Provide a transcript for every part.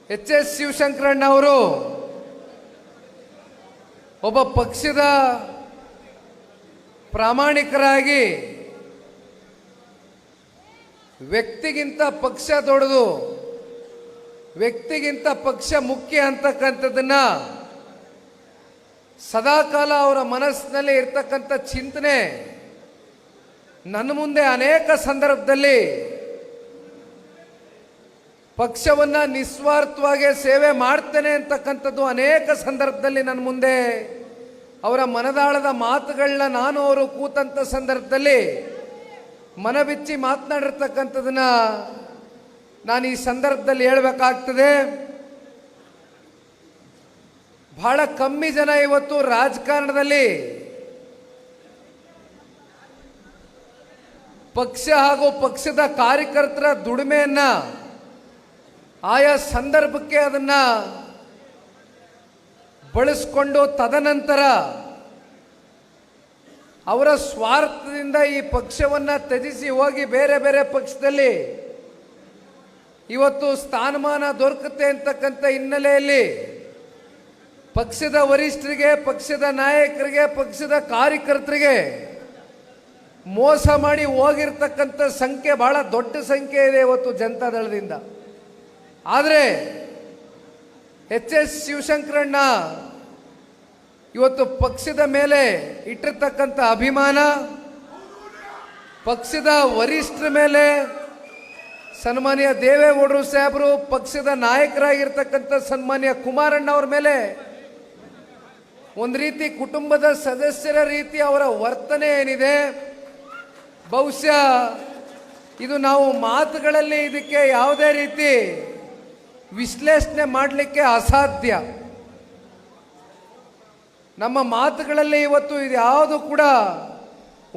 H ಶಿವಶಂಕರಣ್ಣ ಅವರು ಒಬ್ಬ ಪಕ್ಷದ ಪ್ರಾಮಾಣಿಕರಾಗಿ ವ್ಯಕ್ತಿಗಿಂತ ಪಕ್ಷ ದೊಡ್ಡದು, ವ್ಯಕ್ತಿಗಿಂತ ಪಕ್ಷ ಮುಖ್ಯ ಅಂತಕ್ಕಂಥದ್ದನ್ನ ಸದಾಕಾಲ ಅವರ ಮನಸ್ಸಿನಲ್ಲಿ ಇರ್ತಕ್ಕಂಥ ಚಿಂತನೆ ನನ್ನ ಮುಂದೆ ಅನೇಕ ಸಂದರ್ಭದಲ್ಲಿ ಪಕ್ಷವನ್ನ ನಿಸ್ವಾರ್ಥವಾಗಿ ಸೇವೆ ಮಾಡ್ತೇನೆ ಅಂತಕ್ಕಂಥದ್ದು ಅನೇಕ ಸಂದರ್ಭದಲ್ಲಿ ನನ್ನ ಮುಂದೆ ಅವರ ಮನದಾಳದ ಮಾತುಗಳನ್ನ ನಾನು ಅವರು ಕೂತಂಥ ಸಂದರ್ಭದಲ್ಲಿ ಮನಬಿಚ್ಚಿ ಮಾತನಾಡಿರ್ತಕ್ಕಂಥದನ್ನ ನಾನು ಈ ಸಂದರ್ಭದಲ್ಲಿ ಹೇಳಬೇಕಾಗ್ತದೆ. ಬಹಳ ಕಮ್ಮಿ ಜನ ಇವತ್ತು ರಾಜಕಾರಣದಲ್ಲಿ ಪಕ್ಷ ಹಾಗೂ ಪಕ್ಷದ ಕಾರ್ಯಕರ್ತರ ದುಡಿಮೆಯನ್ನ ಆಯಾ ಸಂದರ್ಭಕ್ಕೆ ಅದನ್ನ ಬಳಸಿಕೊಂಡು ತದನಂತರ ಅವರ ಸ್ವಾರ್ಥದಿಂದ ಈ ಪಕ್ಷವನ್ನ ತ್ಯಜಿಸಿ ಹೋಗಿ ಬೇರೆ ಬೇರೆ ಪಕ್ಷದಲ್ಲಿ ಇವತ್ತು ಸ್ಥಾನಮಾನ ದೊರಕುತ್ತೆ ಅಂತಕ್ಕಂಥ ಹಿನ್ನೆಲೆಯಲ್ಲಿ ಪಕ್ಷದ ವರಿಷ್ಠರಿಗೆ, ಪಕ್ಷದ ನಾಯಕರಿಗೆ, ಪಕ್ಷದ ಕಾರ್ಯಕರ್ತರಿಗೆ ಮೋಸ ಮಾಡಿ ಹೋಗಿರ್ತಕ್ಕಂಥ ಸಂಖ್ಯೆ ಬಹಳ ದೊಡ್ಡ ಸಂಖ್ಯೆ ಇದೆ ಇವತ್ತು ಜನತಾದಳದಿಂದ. ಆದರೆ ಎಚ್ ಶಿವಶಂಕರಣ್ಣ ಇವತ್ತು ಪಕ್ಷದ ಮೇಲೆ ಇಟ್ಟಿರ್ತಕ್ಕಂಥ ಅಭಿಮಾನ, ಪಕ್ಷದ ವರಿಷ್ಠರ ಮೇಲೆ ಸನ್ಮಾನ್ಯ ದೇವೇಗೌಡರು ಸಾಹೇಬರು, ಪಕ್ಷದ ನಾಯಕರಾಗಿರ್ತಕ್ಕಂಥ ಸನ್ಮಾನ್ಯ ಕುಮಾರಣ್ಣ ಅವರ ಮೇಲೆ ಒಂದು ರೀತಿ ಕುಟುಂಬದ ಸದಸ್ಯರ ರೀತಿ ಅವರ ವರ್ತನೆ ಏನಿದೆ, ಬಹುಶಃ ಇದು ನಾವು ಮಾತುಗಳಲ್ಲಿ ಇದಕ್ಕೆ ಯಾವುದೇ ರೀತಿ ವಿಶ್ಲೇಷಣೆ ಮಾಡಲಿಕ್ಕೆ ಅಸಾಧ್ಯ. ನಮ್ಮ ಮಾತುಗಳಲ್ಲಿ ಇವತ್ತು ಇದು ಯಾವುದು ಕೂಡ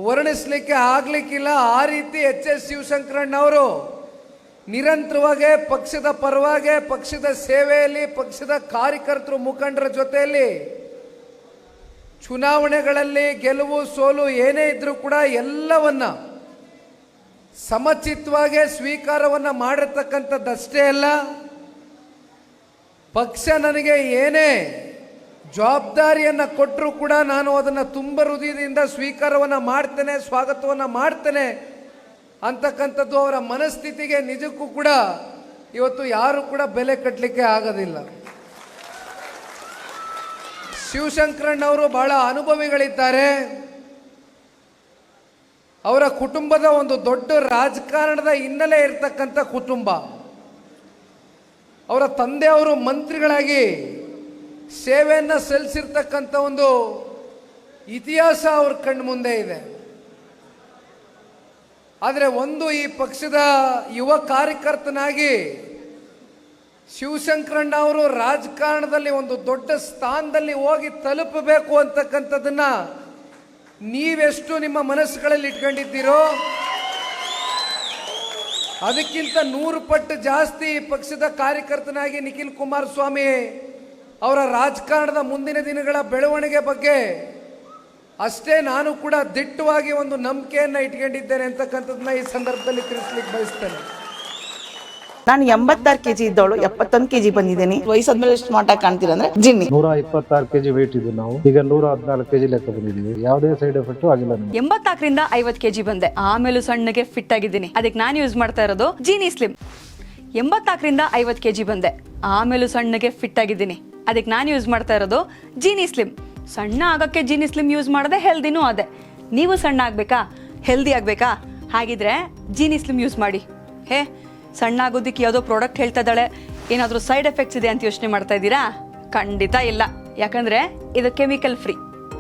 ವರ್ಣಿಸಲಿಕ್ಕೆ ಆಗ್ಲಿಕ್ಕಿಲ್ಲ. ಆ ರೀತಿ ಎಚ್ ಶಿವಶಂಕರಣ್ಣ ಅವರು ನಿರಂತರವಾಗಿ ಪಕ್ಷದ ಪರವಾಗಿ, ಪಕ್ಷದ ಸೇವೆಯಲ್ಲಿ, ಪಕ್ಷದ ಕಾರ್ಯಕರ್ತರು ಮುಖಂಡರ ಜೊತೆಯಲ್ಲಿ ಚುನಾವಣೆಗಳಲ್ಲಿ ಗೆಲುವು ಸೋಲು ಏನೇ ಇದ್ರೂ ಕೂಡ ಎಲ್ಲವನ್ನ ಸಮಚಿತ್ತವಾಗಿ ಸ್ವೀಕಾರವನ್ನ ಮಾಡಿರ್ತಕ್ಕಂಥದ್ದಷ್ಟೇ ಅಲ್ಲ, ಪಕ್ಷ ನನಗೆ ಏನೇ ಜವಾಬ್ದಾರಿಯನ್ನ ಕೊಟ್ಟರೂ ಕೂಡ ನಾನು ಅದನ್ನು ತುಂಬ ಹೃದಯದಿಂದ ಸ್ವೀಕಾರವನ್ನ ಮಾಡ್ತೇನೆ, ಸ್ವಾಗತವನ್ನ ಮಾಡ್ತೇನೆ ಅಂತಕ್ಕಂಥದ್ದು ಅವರ ಮನಸ್ಥಿತಿಗೆ ನಿಜಕ್ಕೂ ಕೂಡ ಇವತ್ತು ಯಾರು ಕೂಡ ಬೆಲೆ ಕಟ್ಟಲಿಕ್ಕೆ ಆಗೋದಿಲ್ಲ. ಶಿವಶಂಕರಣ್ಣವರು ಬಹಳ ಅನುಭವಿಗಳಿದ್ದಾರೆ. ಅವರ ಕುಟುಂಬದ ಒಂದು ದೊಡ್ಡ ರಾಜಕಾರಣದ ಹಿನ್ನೆಲೆ ಇರತಕ್ಕಂಥ ಕುಟುಂಬ. ಅವರ ತಂದೆಯವರು ಮಂತ್ರಿಗಳಾಗಿ ಸೇವೆಯನ್ನ ಸಲ್ಲಿಸಿರ್ತಕ್ಕಂಥ ಒಂದು ಇತಿಹಾಸ ಅವ್ರ ಕಣ್ಣು ಮುಂದೆ ಇದೆ. ಆದರೆ ಒಂದು ಈ ಪಕ್ಷದ ಯುವ ಕಾರ್ಯಕರ್ತನಾಗಿ ಶಿವಶಂಕರಣ್ಣ ಅವರು ರಾಜಕಾರಣದಲ್ಲಿ ಒಂದು ದೊಡ್ಡ ಸ್ಥಾನದಲ್ಲಿ ಹೋಗಿ ತಲುಪಬೇಕು ಅಂತಕ್ಕಂಥದ್ದನ್ನ ನೀವೆಷ್ಟು ನಿಮ್ಮ ಮನಸ್ಸುಗಳಲ್ಲಿ ಇಟ್ಕೊಂಡಿದ್ದೀರೋ ಅದಕ್ಕಿಂತ 100 ಪಟ್ಟು ಜಾಸ್ತಿ ಪಕ್ಷದ ಕಾರ್ಯಕರ್ತನಾಗಿ ನಿಖಿಲ್ ಕುಮಾರಸ್ವಾಮಿ ಅವರ ರಾಜಕಾರಣದ ಮುಂದಿನ ದಿನಗಳ ಬೆಳವಣಿಗೆ ಬಗ್ಗೆ ಅಷ್ಟೇ ನಾನು ಕೂಡ ದಿಟ್ಟವಾಗಿ ಒಂದು ನಂಬಿಕೆಯನ್ನು ಇಟ್ಕೊಂಡಿದ್ದೇನೆ ಅಂತಕ್ಕಂಥದ್ದನ್ನ ಈ ಸಂದರ್ಭದಲ್ಲಿ ತಿಳಿಸ್ಲಿಕ್ಕೆ ಬಯಸ್ತೇನೆ. ನಾನು 86 kg ಇದ್ದವಳು 71 kg ಬಂದಿದ್ದೇನೆ. ವಯಸ್ಸಾದ್ಮೇಲೆ ಸ್ಮಾರ್ಟ್ ಆಗಿ ಕಾಣ್ತೀರ ಅಂದ್ರೆ ಜಿನ್ನಿ. 126 kg ವೇಟ್ ಇದೆ. ನಾವು ಈಗ 114 kg ಲೆಕ್ಕ ಬಂದಿದ್ದೀವಿ. ಯಾವುದೇ ಸೈಡ್ ಎಫೆಕ್ಟ್ ಆಗಿಲ್ಲ. 84ರಿಂದ 50 kg ಬಂದೆ. ಆಮೇಲೆ ಸಣ್ಣಗೆ ಫಿಟ್ ಆಗಿದ್ದೀನಿ. ಅದಕ್ಕೆ ನಾನು ಯೂಸ್ ಮಾಡ್ತಾ ಇರೋದು ಜೀನಿ ಸ್ಲಿಮ್. 84ರಿಂದ 50 kg ಬಂದೆ. ಆಮೇಲೆ ಸಣ್ಣಗೆ ಫಿಟ್ ಆಗಿದ್ದೀನಿ. ಅದಕ್ಕೆ ನಾನು ಯೂಸ್ ಮಾಡ್ತಾ ಇರೋದು ಜೀನಿ ಸ್ಲಿಮ್. ಸಣ್ಣ ಆಗಕ್ಕೆ ಜೀನಿ ಸ್ಲಿಮ್ ಯೂಸ್ ಮಾಡದೆ ಹೆಲ್ದಿನೂ ಅದೇ. ನೀವು ಸಣ್ಣ ಆಗ್ಬೇಕಾ, ಹೆಲ್ದಿ ಆಗ್ಬೇಕಾ? ಹಾಗಿದ್ರೆ ಜೀನಿ ಸ್ಲಿಮ್ ಯೂಸ್ ಮಾಡಿ. ಸಣ್ಣ ಆಗೋದಕ್ಕೆ ಯಾವುದೋ ಪ್ರಾಡಕ್ಟ್ ಹೇಳ್ತಾ ಇದ್ದಾಳೆ, ಏನಾದರೂ ಸೈಡ್ ಎಫೆಕ್ಟ್ಸ್ ಇದೆ ಅಂತ ಯೋಚನೆ ಮಾಡ್ತಾ ಇದ್ದೀರಾ? ಖಂಡಿತ ಇಲ್ಲ. ಯಾಕಂದ್ರೆ ಇದು ಕೆಮಿಕಲ್ ಫ್ರೀ.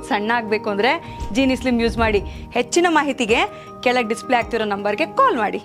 ಸಣ್ಣ ಆಗಬೇಕು ಅಂದರೆ ಜೀನಿ ಸ್ಲಿಮ್ ಯೂಸ್ ಮಾಡಿ. ಹೆಚ್ಚಿನ ಮಾಹಿತಿಗೆ ಕೆಳಗೆ ಡಿಸ್ಪ್ಲೇ ಆಗ್ತಿರೋ ನಂಬರ್ಗೆ ಕಾಲ್ ಮಾಡಿ.